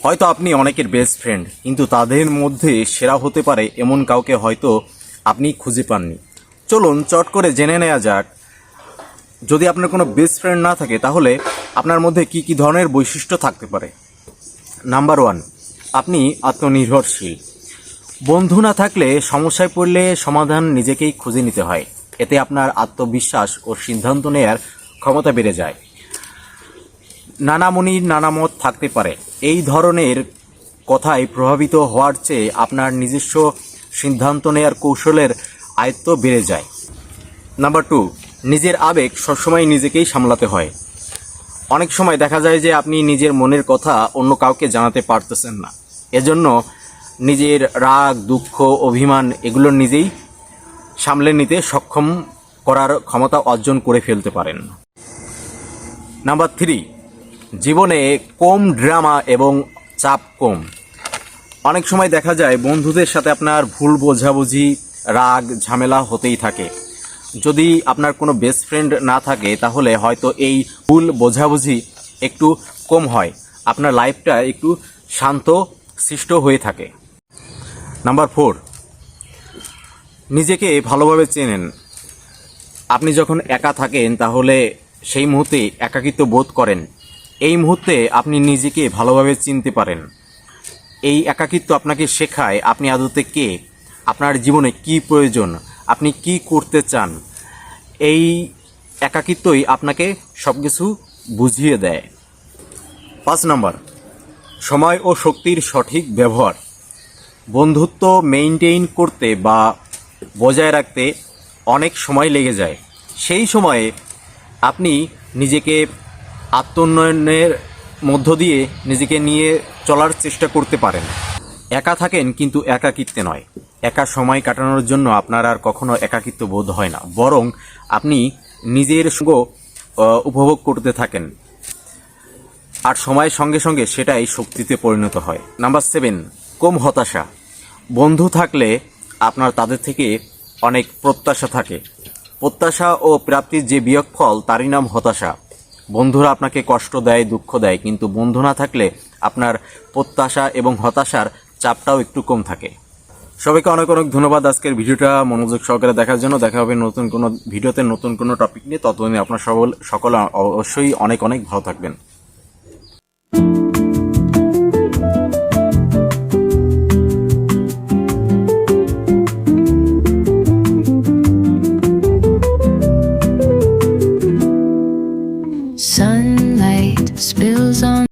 হয়তো আপনি অনেকের বেস্ট ফ্রেন্ড, কিন্তু তাদের মধ্যে সেরা হতে পারে এমন কাউকে হয়তো আপনি খুঁজে পাননি। চলুন চট করে জেনে নেওয়া যাক, যদি আপনার কোনো বেস্ট ফ্রেন্ড না থাকে তাহলে আপনার মধ্যে কি কি ধরনের বৈশিষ্ট্য থাকতে পারে। নাম্বার 1, আপনি আত্মনির্ভরশীল। বন্ধু না থাকলে সমস্যায় পড়লে সমাধান নিজেকেই খুঁজে নিতে হয়। এতে আপনার আত্মবিশ্বাস ও সিদ্ধান্ত নেয়ার ক্ষমতা বেড়ে যায়। নানা মুনির নানা মত থাকতে পারে, এই ধরনের কথায় প্রভাবিত হওয়ার চেয়ে আপনার নিজস্ব সিদ্ধান্ত নেয়ার কৌশলের আয়ত্ত বেড়ে যায়। নাম্বার 2, নিজের আবেগ সবসময় নিজেকেই সামলাতে হয়। অনেক সময় দেখা যায় যে আপনি নিজের মনের কথা অন্য কাউকে জানাতে পারতেছেন না, এজন্য নিজের রাগ, দুঃখ, অভিমান এগুলো নিজেই সামলে নিতে সক্ষম করার ক্ষমতা অর্জন করে ফেলতে পারেন। নাম্বার 3, জীবনে কম ড্রামা এবং চাপ কম। অনেক সময় দেখা যায় বন্ধুদের সাথে আপনার ভুল বোঝাবুঝি, রাগ, ঝামেলা হতেই থাকে। যদি আপনার কোনো বেস্ট ফ্রেন্ড না থাকে তাহলে হয়তো এই ভুল বোঝাবুঝি একটু কম হয়, আপনার লাইফটা একটু শান্ত সৃষ্ট হয়ে থাকে। নাম্বার 4, নিজেকে ভালোভাবে চেনেন। আপনি যখন একা থাকেন তাহলে সেই মুহূর্তে একাকিত্ব বোধ করেন। এই মুহূর্তে আপনি নিজেকে ভালোভাবে চিনতে পারেন। এই একাকিত্ব আপনাকে শেখায় আপনি আদতে কে, আপনার জীবনে কি প্রয়োজন, আপনি কি করতে চান। এই একাকিত্বই আপনাকে সব কিছু বুঝিয়ে দেয়। 5 নম্বর, সময় ও শক্তির সঠিক ব্যবহার। বন্ধুত্ব মেইনটেইন করতে বা বজায় রাখতে অনেক সময় লেগে যায়। সেই সময়ে আপনি নিজেকে আত্মোন্নয়নের মধ্য দিয়ে নিজেকে নিয়ে চলার চেষ্টা করতে পারেন। একা থাকেন কিন্তু একাকিত্বে নয়। একা সময় কাটানোর জন্য আপনার আর কখনো একাকিত্ব বোধ হয় না, বরং আপনি নিজের সঙ্গ উপভোগ করতে থাকেন, আর সময়ের সঙ্গে সঙ্গে সেটাই শক্তিতে পরিণত হয়। নাম্বার 7, কম হতাশা। বন্ধু থাকলে আপনার তাদের থেকে অনেক প্রত্যাশা থাকে। প্রত্যাশা ও প্রাপ্তির যে বিয়োগফল তারই নাম হতাশা। বন্ধুরা আপনাকে কষ্ট দেয়, দুঃখ দেয়, কিন্তু বন্ধু না থাকলে আপনার প্রত্যাশা এবং হতাশার চাপটাও একটু কম থাকে। সবাইকে অনেক অনেক ধন্যবাদ আজকের ভিডিওটা মনোযোগ সহকারে দেখার জন্য। দেখা হবে নতুন কোনো ভিডিওতে নতুন কোনো টপিক নিয়ে। ততদিনে আপনার সকলে অবশ্যই অনেক অনেক ভালো থাকবেন।